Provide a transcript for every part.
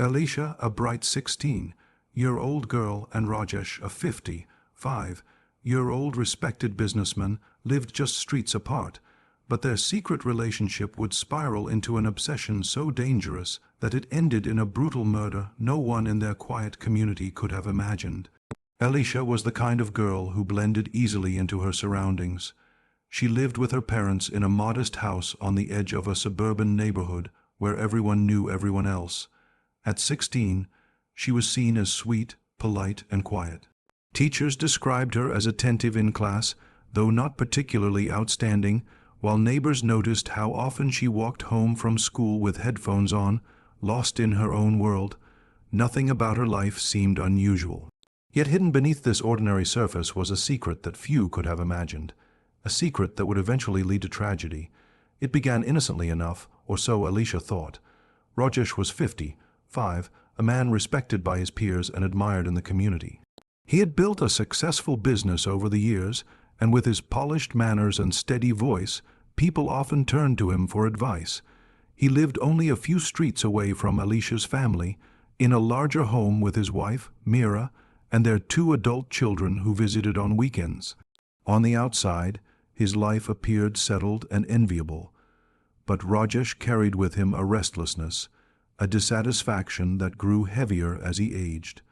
Alisha, a bright 16-year-old girl, and Rajesh, a 55-year-old respected businessman, lived just streets apart, but their secret relationship would spiral into an obsession so dangerous that it ended in a brutal murder no one in their quiet community could have imagined. Alisha was the kind of girl who blended easily into her surroundings. She lived with her parents in a modest house on the edge of a suburban neighborhood where everyone knew everyone else. At 16, she was seen as sweet, polite, and quiet. Teachers described her as attentive in class, though not particularly outstanding, while neighbors noticed how often she walked home from school with headphones on, lost in her own world. Nothing about her life seemed unusual. Yet hidden beneath this ordinary surface was a secret that few could have imagined, a secret that would eventually lead to tragedy. It began innocently enough, or so Alisha thought. Rajesh was 55, a man respected by his peers and admired in the community. He had built a successful business over the years, and with his polished manners and steady voice, people often turned to him for advice. He lived only a few streets away from Alisha's family, in a larger home with his wife, Mira, and their 2 adult children who visited on weekends. On the outside, his life appeared settled and enviable, but Rajesh carried with him a restlessness, a dissatisfaction that grew heavier as he aged.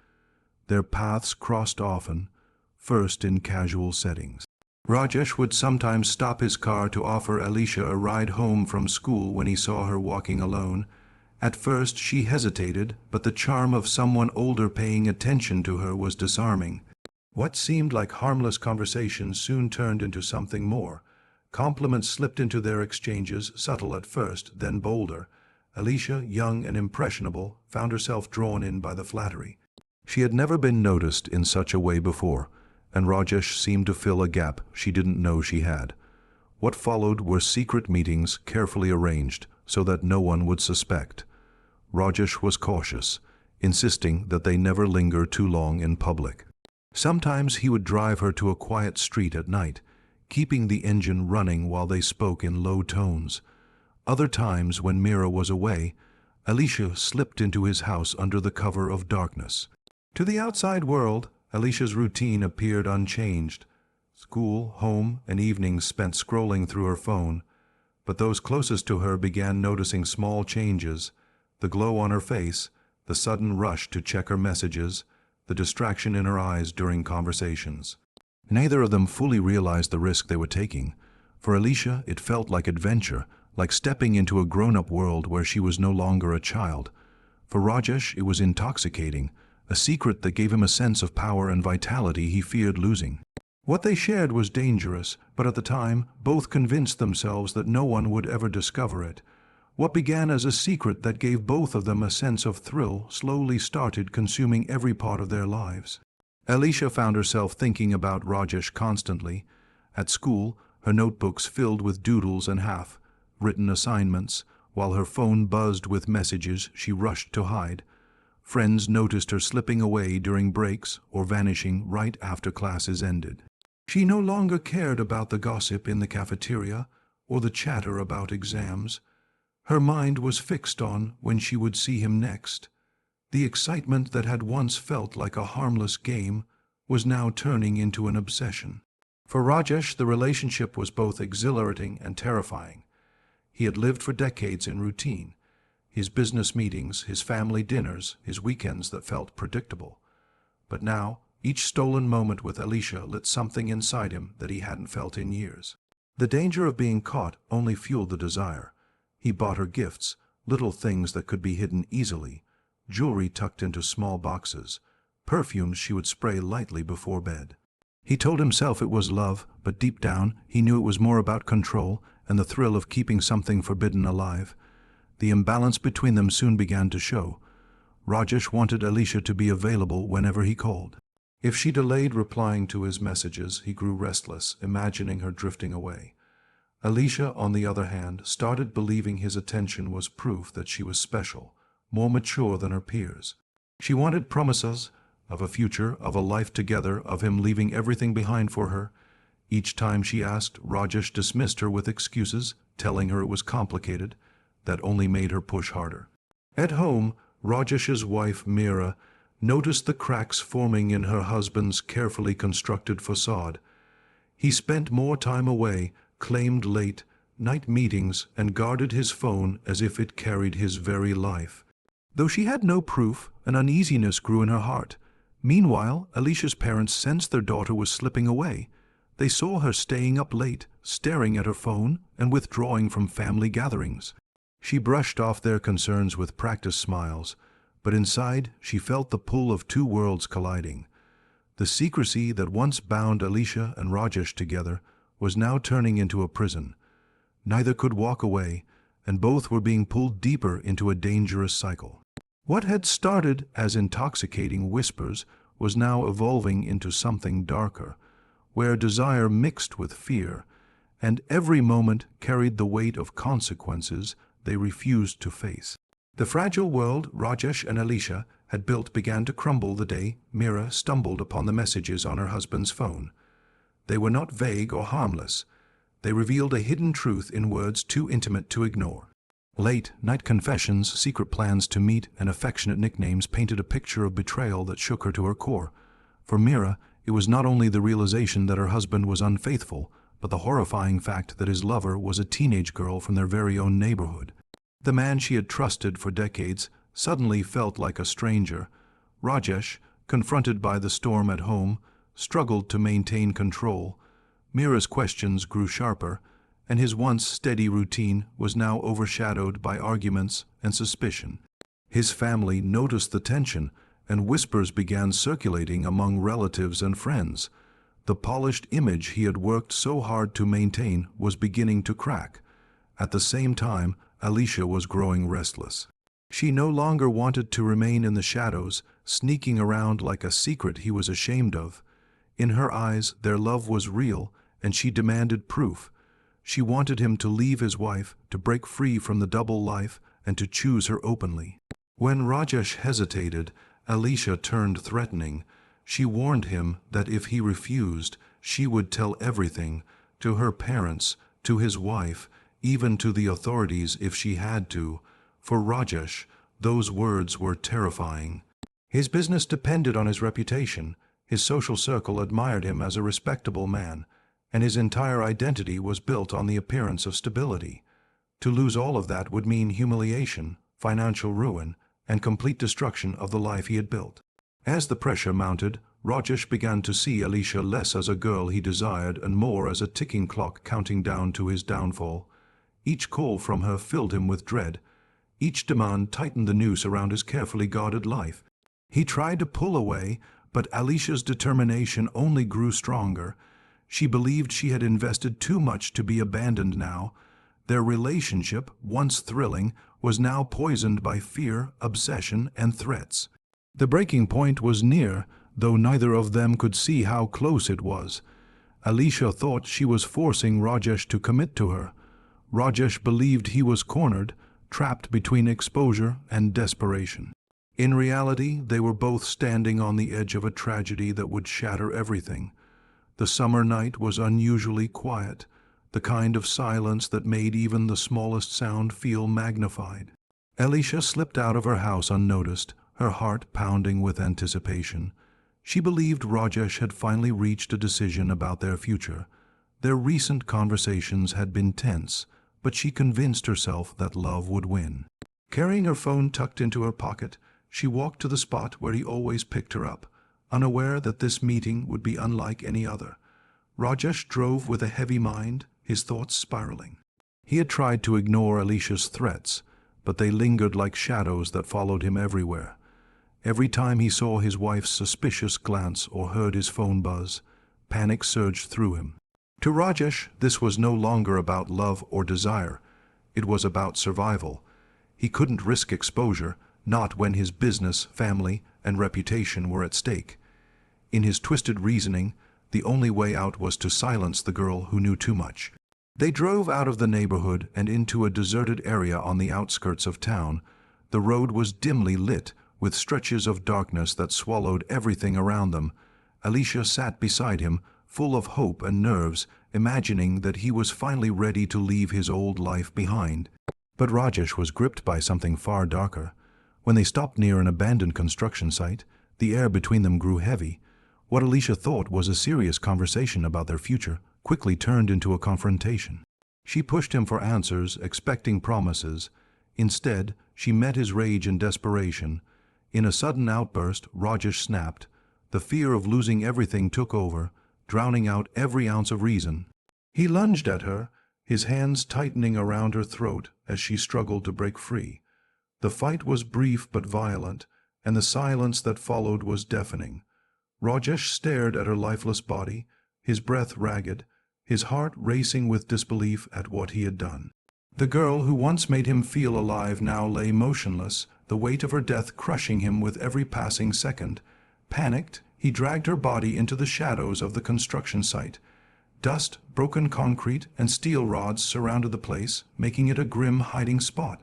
Their paths crossed often, first in casual settings. Rajesh would sometimes stop his car to offer Alisha a ride home from school when he saw her walking alone. At first she hesitated, but the charm of someone older paying attention to her was disarming. What seemed like harmless conversations soon turned into something more. Compliments slipped into their exchanges, subtle at first, then bolder. Alisha, young and impressionable, found herself drawn in by the flattery. She had never been noticed in such a way before, and Rajesh seemed to fill a gap she didn't know she had. What followed were secret meetings carefully arranged so that no one would suspect. Rajesh was cautious, insisting that they never linger too long in public. Sometimes he would drive her to a quiet street at night, keeping the engine running while they spoke in low tones. Other times, when Mira was away, Alisha slipped into his house under the cover of darkness. To the outside world, Alisha's routine appeared unchanged. School, home, and evenings spent scrolling through her phone. But those closest to her began noticing small changes: the glow on her face, the sudden rush to check her messages, the distraction in her eyes during conversations. Neither of them fully realized the risk they were taking. For Alisha, it felt like adventure, like stepping into a grown-up world where she was no longer a child. For Rajesh, it was intoxicating, a secret that gave him a sense of power and vitality he feared losing. What they shared was dangerous, but at the time, both convinced themselves that no one would ever discover it. What began as a secret that gave both of them a sense of thrill slowly started consuming every part of their lives. Alisha found herself thinking about Rajesh constantly. At school, her notebooks filled with doodles and half-written assignments, while her phone buzzed with messages she rushed to hide. Friends noticed her slipping away during breaks or vanishing right after classes ended. She no longer cared about the gossip in the cafeteria or the chatter about exams. Her mind was fixed on when she would see him next. The excitement that had once felt like a harmless game was now turning into an obsession. For Rajesh, the relationship was both exhilarating and terrifying. He had lived for decades in routine. His business meetings, his family dinners, his weekends that felt predictable. But now, each stolen moment with Alisha lit something inside him that he hadn't felt in years. The danger of being caught only fueled the desire. He bought her gifts, little things that could be hidden easily, jewelry tucked into small boxes, perfumes she would spray lightly before bed. He told himself it was love, but deep down he knew it was more about control and the thrill of keeping something forbidden alive. The imbalance between them soon began to show. Rajesh wanted Alisha to be available whenever he called. If she delayed replying to his messages, he grew restless, imagining her drifting away. Alisha, on the other hand, started believing his attention was proof that she was special, more mature than her peers. She wanted promises of a future, of a life together, of him leaving everything behind for her. Each time she asked, Rajesh dismissed her with excuses, telling her it was complicated. That only made her push harder. At home, Rajesh's wife, Meera, noticed the cracks forming in her husband's carefully constructed facade. He spent more time away, claimed late night meetings, and guarded his phone as if it carried his very life. Though she had no proof, an uneasiness grew in her heart. Meanwhile, Alisha's parents sensed their daughter was slipping away. They saw her staying up late, staring at her phone, and withdrawing from family gatherings. She brushed off their concerns with practiced smiles, but inside she felt the pull of two worlds colliding. The secrecy that once bound Alisha and Rajesh together was now turning into a prison. Neither could walk away, and both were being pulled deeper into a dangerous cycle. What had started as intoxicating whispers was now evolving into something darker, where desire mixed with fear, and every moment carried the weight of consequences they refused to face. The fragile world Rajesh and Alisha had built began to crumble the day Meera stumbled upon the messages on her husband's phone. They were not vague or harmless. They revealed a hidden truth in words too intimate to ignore. Late-night confessions, secret plans to meet, and affectionate nicknames painted a picture of betrayal that shook her to her core. For Meera, it was not only the realization that her husband was unfaithful, but the horrifying fact that his lover was a teenage girl from their very own neighborhood. The man she had trusted for decades suddenly felt like a stranger. Rajesh, confronted by the storm at home, struggled to maintain control. Meera's questions grew sharper, and his once steady routine was now overshadowed by arguments and suspicion. His family noticed the tension, and whispers began circulating among relatives and friends. The polished image he had worked so hard to maintain was beginning to crack. At the same time, Alisha was growing restless. She no longer wanted to remain in the shadows, sneaking around like a secret he was ashamed of. In her eyes, their love was real, and she demanded proof. She wanted him to leave his wife, to break free from the double life, and to choose her openly. When Rajesh hesitated, Alisha turned threatening. She warned him that if he refused, she would tell everything, to her parents, to his wife, even to the authorities if she had to. For Rajesh, those words were terrifying. His business depended on his reputation, his social circle admired him as a respectable man, and his entire identity was built on the appearance of stability. To lose all of that would mean humiliation, financial ruin, and complete destruction of the life he had built. As the pressure mounted, Rajesh began to see Alisha less as a girl he desired and more as a ticking clock counting down to his downfall. Each call from her filled him with dread. Each demand tightened the noose around his carefully guarded life. He tried to pull away, but Alisha's determination only grew stronger. She believed she had invested too much to be abandoned now. Their relationship, once thrilling, was now poisoned by fear, obsession, and threats. The breaking point was near, though neither of them could see how close it was. Alisha thought she was forcing Rajesh to commit to her. Rajesh believed he was cornered, trapped between exposure and desperation. In reality, they were both standing on the edge of a tragedy that would shatter everything. The summer night was unusually quiet, the kind of silence that made even the smallest sound feel magnified. Alisha slipped out of her house unnoticed, her heart pounding with anticipation. She believed Rajesh had finally reached a decision about their future. Their recent conversations had been tense, but she convinced herself that love would win. Carrying her phone tucked into her pocket, she walked to the spot where he always picked her up, unaware that this meeting would be unlike any other. Rajesh drove with a heavy mind, his thoughts spiraling. He had tried to ignore Alisha's threats, but they lingered like shadows that followed him everywhere. Every time he saw his wife's suspicious glance or heard his phone buzz, panic surged through him. To Rajesh, this was no longer about love or desire. It was about survival. He couldn't risk exposure, not when his business, family, and reputation were at stake. In his twisted reasoning, the only way out was to silence the girl who knew too much. They drove out of the neighborhood and into a deserted area on the outskirts of town. The road was dimly lit, with stretches of darkness that swallowed everything around them. Alisha sat beside him, full of hope and nerves, imagining that he was finally ready to leave his old life behind. But Rajesh was gripped by something far darker. When they stopped near an abandoned construction site, the air between them grew heavy. What Alisha thought was a serious conversation about their future quickly turned into a confrontation. She pushed him for answers, expecting promises. Instead, she met his rage and desperation. In a sudden outburst, Rajesh snapped. The fear of losing everything took over, drowning out every ounce of reason. He lunged at her, his hands tightening around her throat as she struggled to break free. The fight was brief but violent, and the silence that followed was deafening. Rajesh stared at her lifeless body, his breath ragged, his heart racing with disbelief at what he had done. The girl who once made him feel alive now lay motionless, the weight of her death crushing him with every passing second. Panicked, he dragged her body into the shadows of the construction site. Dust, broken concrete, and steel rods surrounded the place, making it a grim hiding spot.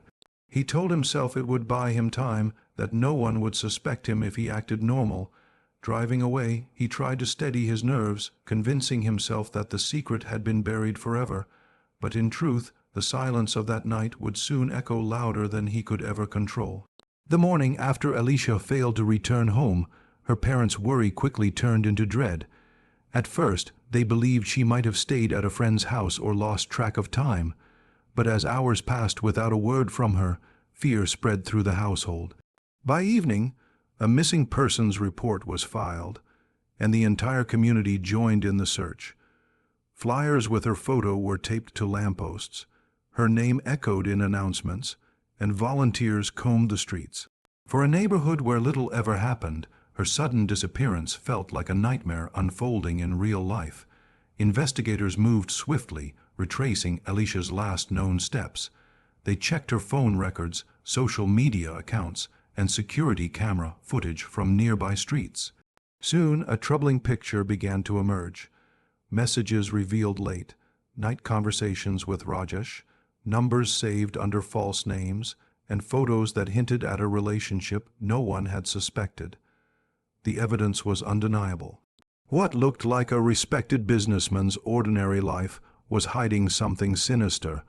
He told himself it would buy him time, that no one would suspect him if he acted normal. Driving away, he tried to steady his nerves, convincing himself that the secret had been buried forever. But in truth, the silence of that night would soon echo louder than he could ever control. The morning after Alisha failed to return home, her parents' worry quickly turned into dread. At first, they believed she might have stayed at a friend's house or lost track of time. But as hours passed without a word from her, fear spread through the household. By evening, a missing persons report was filed, and the entire community joined in the search. Flyers with her photo were taped to lampposts. Her name echoed in announcements, and volunteers combed the streets. For a neighborhood where little ever happened, her sudden disappearance felt like a nightmare unfolding in real life. Investigators moved swiftly, retracing Alisha's last known steps. They checked her phone records, social media accounts, and security camera footage from nearby streets. Soon, a troubling picture began to emerge. Messages revealed late, night conversations with Rajesh, numbers saved under false names, and photos that hinted at a relationship no one had suspected. The evidence was undeniable. What looked like a respected businessman's ordinary life was hiding something sinister.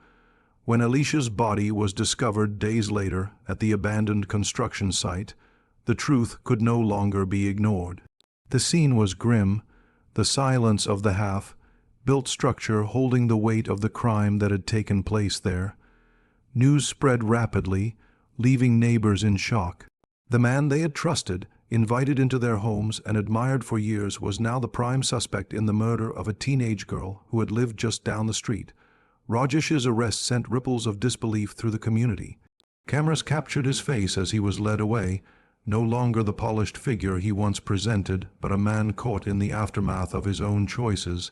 When Alisha's body was discovered days later at the abandoned construction site, the truth could no longer be ignored. The scene was grim, the silence of the half-built structure holding the weight of the crime that had taken place there. News spread rapidly, leaving neighbors in shock. The man they had trusted, invited into their homes and admired for years, was now the prime suspect in the murder of a teenage girl who had lived just down the street. Rajesh's arrest sent ripples of disbelief through the community. Cameras captured his face as he was led away, no longer the polished figure he once presented, but a man caught in the aftermath of his own choices.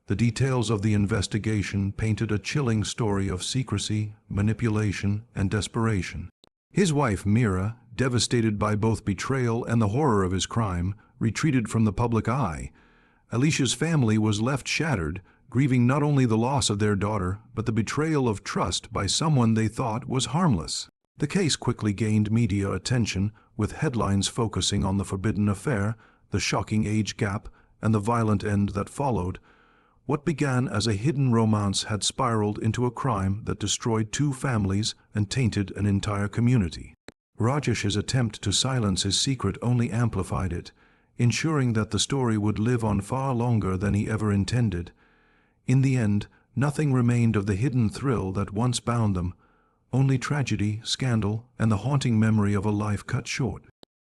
The details of the investigation painted a chilling story of secrecy, manipulation, and desperation. His wife, Mira, devastated by both betrayal and the horror of his crime, retreated from the public eye. Alisha's family was left shattered, grieving not only the loss of their daughter, but the betrayal of trust by someone they thought was harmless. The case quickly gained media attention, with headlines focusing on the forbidden affair, the shocking age gap, and the violent end that followed. What began as a hidden romance had spiraled into a crime that destroyed two families and tainted an entire community. Rajesh's attempt to silence his secret only amplified it, ensuring that the story would live on far longer than he ever intended. In the end, nothing remained of the hidden thrill that once bound them, only tragedy, scandal, and the haunting memory of a life cut short.